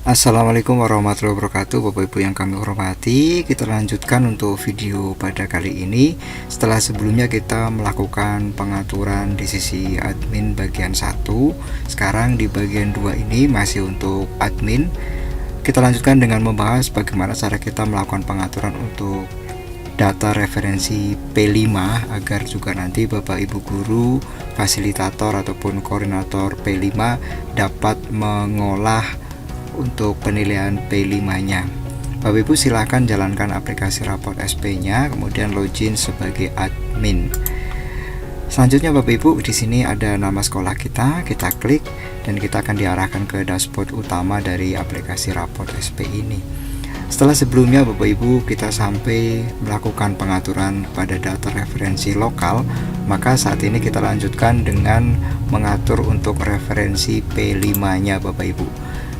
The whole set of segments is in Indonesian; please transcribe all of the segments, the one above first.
Assalamualaikum warahmatullahi wabarakatuh, Bapak Ibu yang kami hormati. Kita lanjutkan untuk video pada kali ini. Setelah sebelumnya kita melakukan pengaturan di sisi admin bagian 1, sekarang di bagian 2 ini masih untuk admin. Kita lanjutkan dengan membahas bagaimana cara kita melakukan pengaturan untuk data referensi P5 agar juga nanti Bapak Ibu guru, fasilitator ataupun koordinator P5 dapat mengolah untuk penilaian P5-nya. Bapak Ibu silakan jalankan aplikasi raport SP-nya, kemudian login sebagai admin. Selanjutnya Bapak Ibu, di sini ada nama sekolah kita klik dan kita akan diarahkan ke dashboard utama dari aplikasi raport SP ini. Setelah sebelumnya Bapak Ibu kita sampai melakukan pengaturan pada data referensi lokal, maka saat ini kita lanjutkan dengan mengatur untuk referensi P5-nya Bapak Ibu.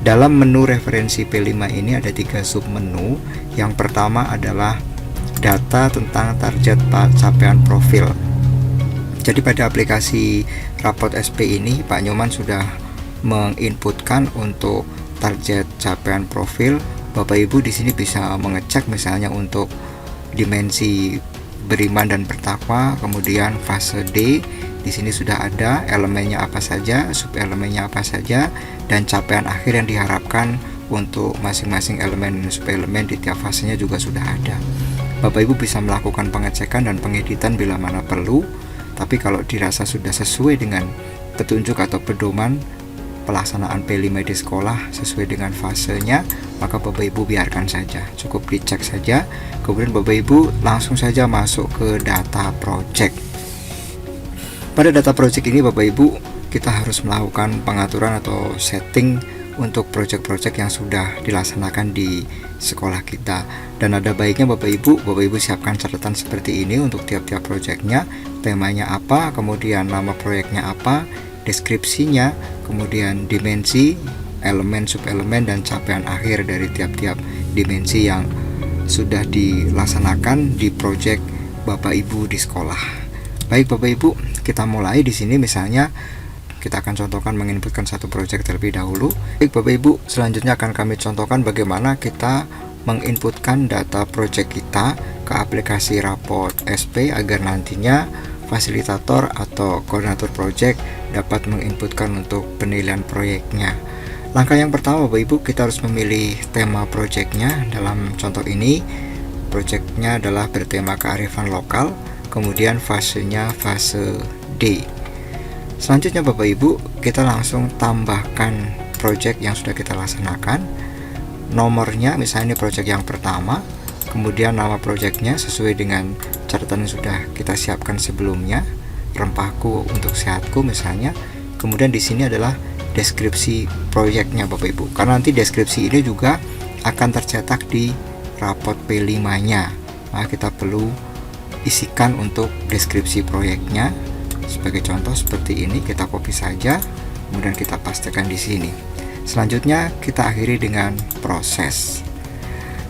Dalam menu referensi P5 ini ada 3 submenu. Yang pertama adalah data tentang target capaian profil. Jadi pada aplikasi raport SP ini Pak Nyoman sudah menginputkan untuk target capaian profil. Bapak Ibu di sini bisa mengecek misalnya untuk dimensi beriman dan bertakwa, kemudian fase D. Di sini sudah ada elemennya apa saja, subelemennya apa saja, dan capaian akhir yang diharapkan untuk masing-masing elemen dan subelemen di tiap fasenya juga sudah ada. Bapak Ibu bisa melakukan pengecekan dan pengeditan bila mana perlu, tapi kalau dirasa sudah sesuai dengan petunjuk atau pedoman pelaksanaan P5 di sekolah sesuai dengan fasenya, maka Bapak Ibu biarkan saja, cukup dicek saja. Kemudian Bapak Ibu langsung saja masuk ke data project. Pada data project ini Bapak Ibu kita harus melakukan pengaturan atau setting untuk project-project yang sudah dilaksanakan di sekolah kita. Dan ada baiknya Bapak Ibu siapkan catatan seperti ini untuk tiap-tiap projectnya, temanya apa, kemudian nama proyeknya apa, deskripsinya, kemudian dimensi, elemen, subelemen, dan capaian akhir dari tiap-tiap dimensi yang sudah dilaksanakan di project Bapak Ibu di sekolah. Baik Bapak Ibu, kita mulai di sini. Misalnya kita akan contohkan menginputkan satu project terlebih dahulu. Baik Bapak Ibu, selanjutnya akan kami contohkan bagaimana kita menginputkan data project kita ke aplikasi raport SP agar nantinya fasilitator atau koordinator project dapat menginputkan untuk penilaian proyeknya. Langkah yang pertama Bapak Ibu, kita harus memilih tema projectnya. Dalam contoh ini projectnya adalah bertema kearifan lokal, kemudian fasenya fase D. Selanjutnya Bapak Ibu, kita langsung tambahkan project yang sudah kita laksanakan. Nomornya misalnya ini project yang pertama, kemudian nama projectnya sesuai dengan catatan yang sudah kita siapkan sebelumnya, rempahku untuk sehatku misalnya. Kemudian di sini adalah deskripsi proyeknya Bapak Ibu, karena nanti deskripsi ini juga akan tercetak di raport P5-nya. Nah, kita perlu isikan untuk deskripsi proyeknya. Sebagai contoh seperti ini, kita copy saja, kemudian kita pastekan di sini. Selanjutnya kita akhiri dengan proses.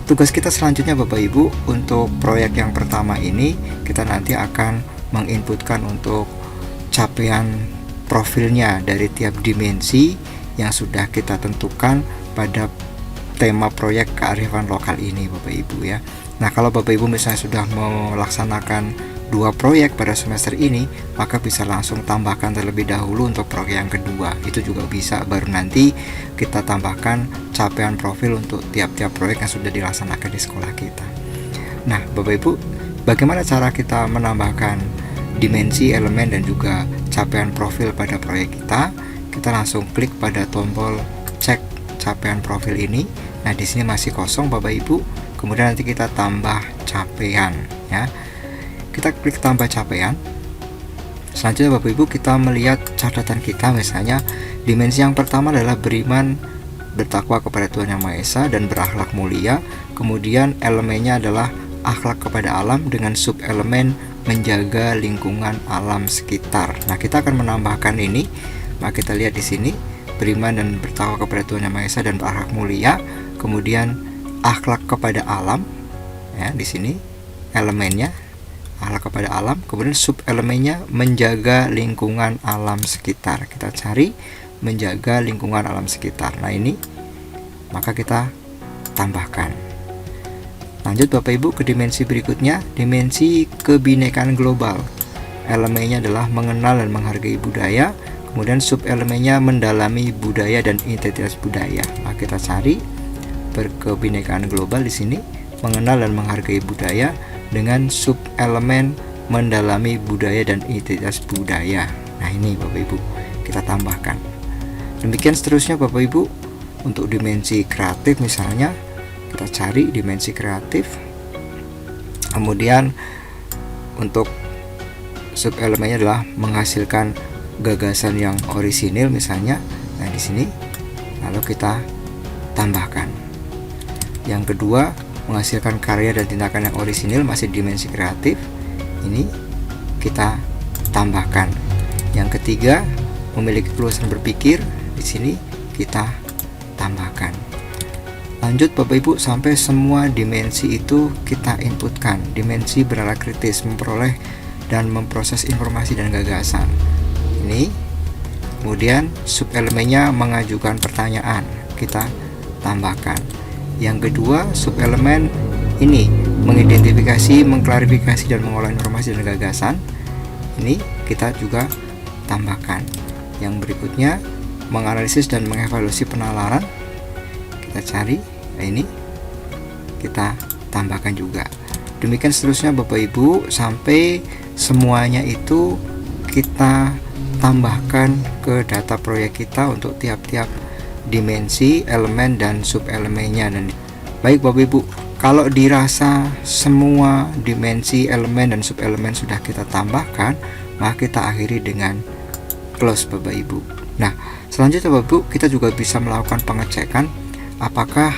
Tugas kita selanjutnya Bapak Ibu, untuk proyek yang pertama ini kita nanti akan menginputkan untuk capaian profilnya dari tiap dimensi yang sudah kita tentukan pada tema proyek kearifan lokal ini Bapak Ibu ya. Nah, kalau Bapak Ibu misalnya sudah melaksanakan 2 proyek pada semester ini, maka bisa langsung tambahkan terlebih dahulu untuk proyek yang kedua. Itu juga bisa, baru nanti kita tambahkan capaian profil untuk tiap-tiap proyek yang sudah dilaksanakan di sekolah kita. Nah, Bapak Ibu, bagaimana cara kita menambahkan dimensi, elemen, dan juga capaian profil pada proyek kita? Kita langsung klik pada tombol cek capaian profil ini. Nah, di sini masih kosong Bapak Ibu. Kemudian nanti kita tambah capaian ya. Kita klik tambah capaian. Selanjutnya Bapak Ibu kita melihat catatan kita, misalnya dimensi yang pertama adalah beriman bertakwa kepada Tuhan Yang Maha Esa dan berakhlak mulia. Kemudian elemennya adalah akhlak kepada alam dengan subelemen menjaga lingkungan alam sekitar. Nah, kita akan menambahkan ini. Nah, kita lihat di sini beriman dan bertakwa kepada Tuhan Yang Maha Esa dan berakhlak mulia. Kemudian akhlak kepada alam ya, di sini elemennya akhlak kepada alam, kemudian subelemennya menjaga lingkungan alam sekitar. Kita cari menjaga lingkungan alam sekitar. Nah, ini maka kita tambahkan. Lanjut Bapak Ibu ke dimensi berikutnya, dimensi kebinekaan global. Elemennya adalah mengenal dan menghargai budaya, kemudian sub elemennya mendalami budaya dan identitas budaya. Nah, kita cari berkebinekaan global di sini, mengenal dan menghargai budaya dengan sub elemen mendalami budaya dan identitas budaya. Nah, ini Bapak Ibu kita tambahkan. Demikian seterusnya Bapak Ibu. Untuk dimensi kreatif misalnya, kita cari dimensi kreatif, kemudian untuk sub elemennya adalah menghasilkan gagasan yang orisinil misalnya. Nah, di sini lalu kita tambahkan. Yang kedua, menghasilkan karya dan tindakan yang orisinil, masih dimensi kreatif, ini kita tambahkan. Yang ketiga, memiliki keluasan berpikir, di sini kita tambahkan. Lanjut Bapak Ibu sampai semua dimensi itu kita inputkan. Dimensi bernalar kritis, memperoleh dan memproses informasi dan gagasan. Ini. Kemudian sub elemennya mengajukan pertanyaan, kita tambahkan. Yang kedua, sub elemen ini mengidentifikasi, mengklarifikasi dan mengolah informasi dan gagasan. Ini kita juga tambahkan. Yang berikutnya, menganalisis dan mengevaluasi penalaran, kita cari. Nah, ini kita tambahkan juga. Demikian seterusnya Bapak Ibu sampai semuanya itu kita tambahkan ke data proyek kita untuk tiap-tiap dimensi, elemen dan sub elemennya. Dan baik Bapak Ibu, kalau dirasa semua dimensi, elemen dan sub elemen sudah kita tambahkan, maka kita akhiri dengan close Bapak Ibu. Nah, selanjutnya Bapak Ibu, kita juga bisa melakukan pengecekan apakah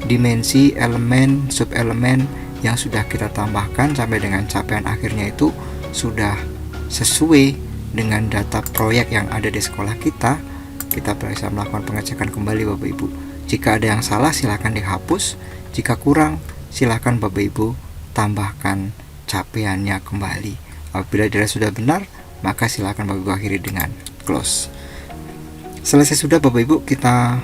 dimensi, elemen, sub elemen yang sudah kita tambahkan sampai dengan capaian akhirnya itu sudah sesuai dengan data proyek yang ada di sekolah kita. Kita bisa melakukan pengecekan kembali Bapak Ibu. Jika ada yang salah silahkan dihapus, jika kurang silahkan Bapak Ibu tambahkan capaiannya kembali. Apabila dirasa sudah benar, maka silahkan Bapak Ibu akhiri dengan close. Selesai sudah Bapak Ibu, kita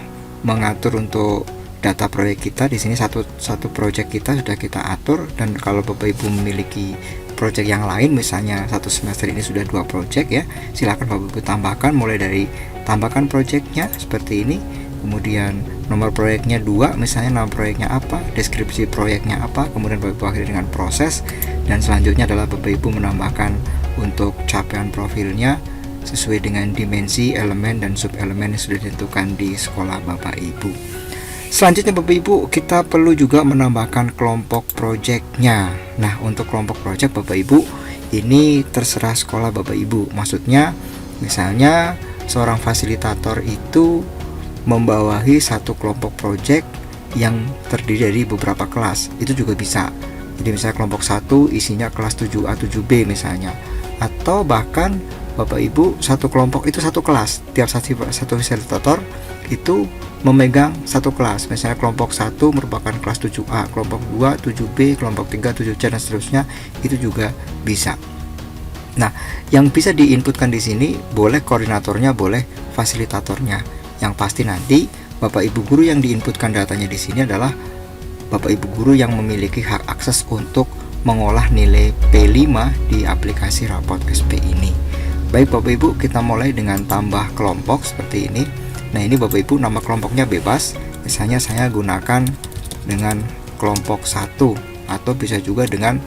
mengatur untuk data proyek kita. Di sini satu proyek kita sudah kita atur, dan kalau Bapak Ibu memiliki proyek yang lain, misalnya satu semester ini sudah 2 proyek ya, silakan Bapak Ibu tambahkan, mulai dari tambahkan proyeknya seperti ini, kemudian nomor proyeknya 2, misalnya nama proyeknya apa, deskripsi proyeknya apa, kemudian Bapak Ibu akhiri dengan proses, dan selanjutnya adalah Bapak Ibu menambahkan untuk capaian profilnya sesuai dengan dimensi, elemen dan sub elemen yang sudah ditentukan di sekolah Bapak Ibu. Selanjutnya Bapak Ibu, kita perlu juga menambahkan kelompok proyeknya. Nah, untuk kelompok proyek Bapak Ibu, ini terserah sekolah Bapak Ibu. Maksudnya, misalnya seorang fasilitator itu membawahi satu kelompok proyek yang terdiri dari beberapa kelas, itu juga bisa. Jadi misalnya kelompok 1 isinya kelas 7A 7B misalnya, atau bahkan Bapak Ibu satu kelompok itu satu kelas, tiap satu fasilitator itu memegang satu kelas. Misalnya kelompok 1 merupakan kelas 7A, kelompok 2 7B, kelompok 3 7C dan seterusnya, itu juga bisa. Nah, yang bisa diinputkan di sini boleh koordinatornya, boleh fasilitatornya. Yang pasti nanti Bapak Ibu guru yang diinputkan datanya di sini adalah Bapak Ibu guru yang memiliki hak akses untuk mengolah nilai P5 di aplikasi raport SP ini. Baik Bapak Ibu, kita mulai dengan tambah kelompok seperti ini. Nah, ini Bapak Ibu nama kelompoknya bebas. Misalnya saya gunakan dengan kelompok 1, atau bisa juga dengan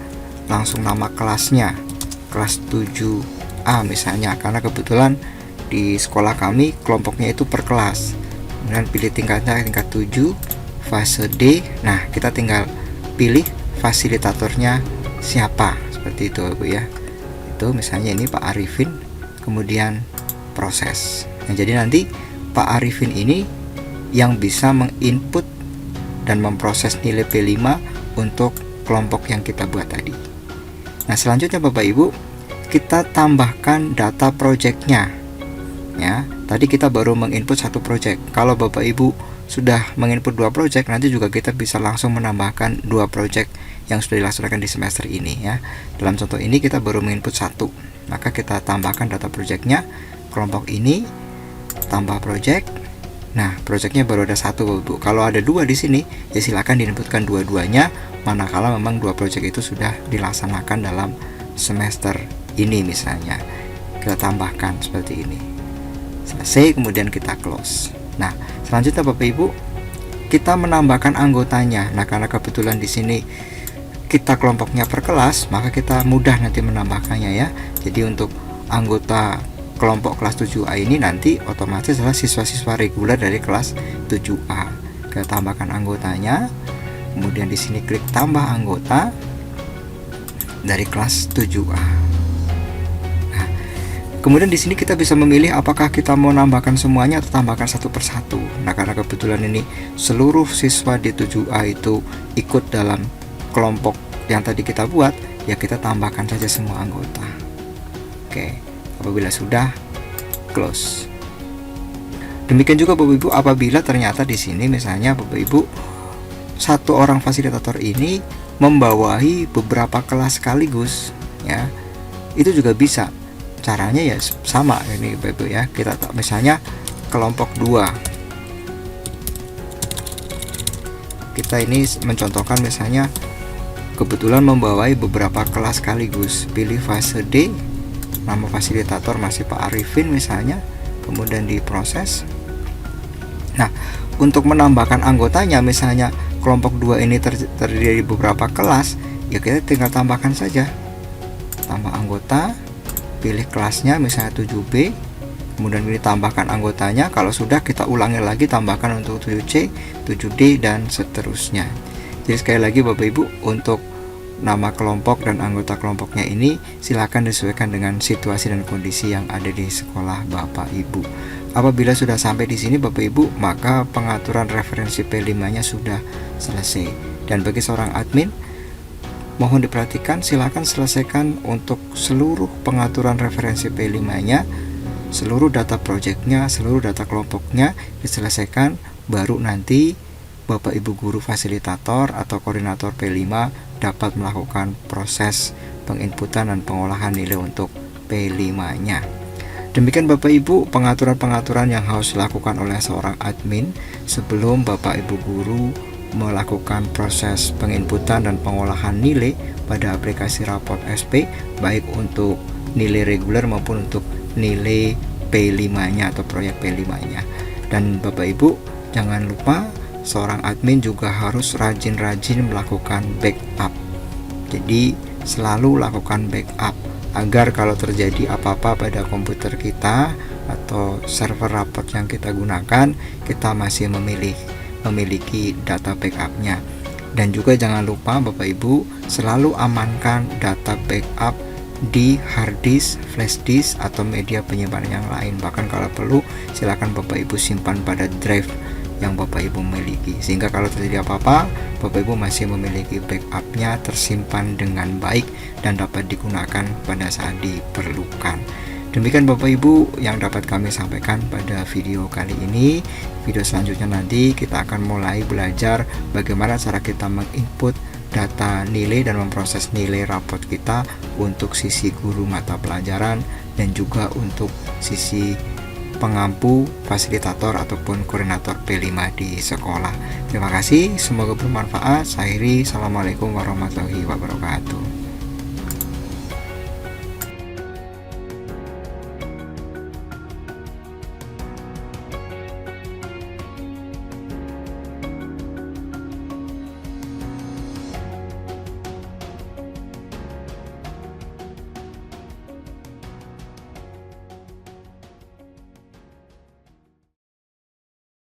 langsung nama kelasnya, kelas 7A misalnya, karena kebetulan di sekolah kami kelompoknya itu per kelas. Kemudian pilih tingkatnya, tingkat 7, fase D. Nah, kita tinggal pilih fasilitatornya siapa, seperti itu Bapak ya. Itu misalnya ini Pak Arifin, kemudian proses. Nah, jadi nanti Pak Arifin ini yang bisa menginput dan memproses nilai P5 untuk kelompok yang kita buat tadi. Nah, selanjutnya Bapak Ibu, kita tambahkan data projectnya ya. Tadi kita baru menginput satu project. Kalau Bapak Ibu sudah menginput 2 project, nanti juga kita bisa langsung menambahkan 2 project yang sudah dilaksanakan di semester ini ya. Dalam contoh ini kita baru menginput 1, maka kita tambahkan data projectnya, kelompok ini tambah project, Nah, projectnya baru ada satu Bapak Ibu. Kalau ada dua di sini, ya silakan diinputkan dua-duanya, manakala memang dua project itu sudah dilaksanakan dalam semester ini misalnya. Kita tambahkan seperti ini. Selesai, kemudian kita close. Nah, selanjutnya Bapak Ibu, kita menambahkan anggotanya. Nah, karena kebetulan di sini kita kelompoknya per kelas, maka kita mudah nanti menambahkannya ya. Jadi untuk anggota kelompok kelas 7A ini nanti otomatis adalah siswa-siswa reguler dari kelas 7A. Kita tambahkan anggotanya. Kemudian di sini klik tambah anggota dari kelas 7A. Nah, kemudian di sini kita bisa memilih apakah kita mau nambahkan semuanya atau tambahkan satu persatu. Nah, karena kebetulan ini seluruh siswa di 7A itu ikut dalam kelompok yang tadi kita buat, ya kita tambahkan saja semua anggota. Oke. Apabila sudah, close. Demikian juga Bapak Ibu, apabila ternyata di sini misalnya Bapak Ibu satu orang fasilitator ini membawahi beberapa kelas sekaligus, ya itu juga bisa. Caranya ya sama ini Bapak Ibu ya. Kita misalnya kelompok 2. Kita ini mencontohkan misalnya kebetulan membawahi beberapa kelas sekaligus. Pilih fase D. Nama fasilitator masih Pak Arifin misalnya, kemudian diproses. Nah, untuk menambahkan anggotanya misalnya kelompok 2 ini terdiri dari beberapa kelas, ya kita tinggal tambahkan saja. Tambah anggota, pilih kelasnya misalnya 7B, kemudian ini tambahkan anggotanya. Kalau sudah, kita ulangi lagi, tambahkan untuk 7C, 7D dan seterusnya. Jadi sekali lagi Bapak Ibu, untuk nama kelompok dan anggota kelompoknya ini silakan disesuaikan dengan situasi dan kondisi yang ada di sekolah Bapak Ibu. Apabila sudah sampai di sini Bapak Ibu, maka pengaturan referensi P5-nya sudah selesai. Dan bagi seorang admin, mohon diperhatikan, silakan selesaikan untuk seluruh pengaturan referensi P5-nya, seluruh data projectnya, seluruh data kelompoknya diselesaikan, baru nanti Bapak Ibu guru fasilitator atau koordinator P5 dapat melakukan proses penginputan dan pengolahan nilai untuk P5-nya. Demikian Bapak Ibu pengaturan-pengaturan yang harus dilakukan oleh seorang admin sebelum Bapak Ibu guru melakukan proses penginputan dan pengolahan nilai pada aplikasi raport SP, baik untuk nilai reguler maupun untuk nilai P5-nya atau proyek P5-nya. Dan Bapak Ibu jangan lupa seorang admin juga harus rajin-rajin melakukan backup. Jadi selalu lakukan backup agar kalau terjadi apa-apa pada komputer kita atau server raport yang kita gunakan, kita masih memiliki data backupnya. Dan juga jangan lupa Bapak Ibu selalu amankan data backup di hard disk, flash disk atau media penyimpanan yang lain. Bahkan kalau perlu silakan Bapak Ibu simpan pada drive yang Bapak Ibu miliki, sehingga kalau terjadi apa-apa Bapak Ibu masih memiliki backupnya tersimpan dengan baik dan dapat digunakan pada saat diperlukan. Demikian Bapak Ibu yang dapat kami sampaikan pada video kali ini. Video selanjutnya nanti kita akan mulai belajar bagaimana cara kita menginput data nilai dan memproses nilai raport kita untuk sisi guru mata pelajaran dan juga untuk sisi pengampu, fasilitator ataupun koordinator P5 di sekolah. Terima kasih, semoga bermanfaat. Saya Heri, assalamualaikum warahmatullahi wabarakatuh.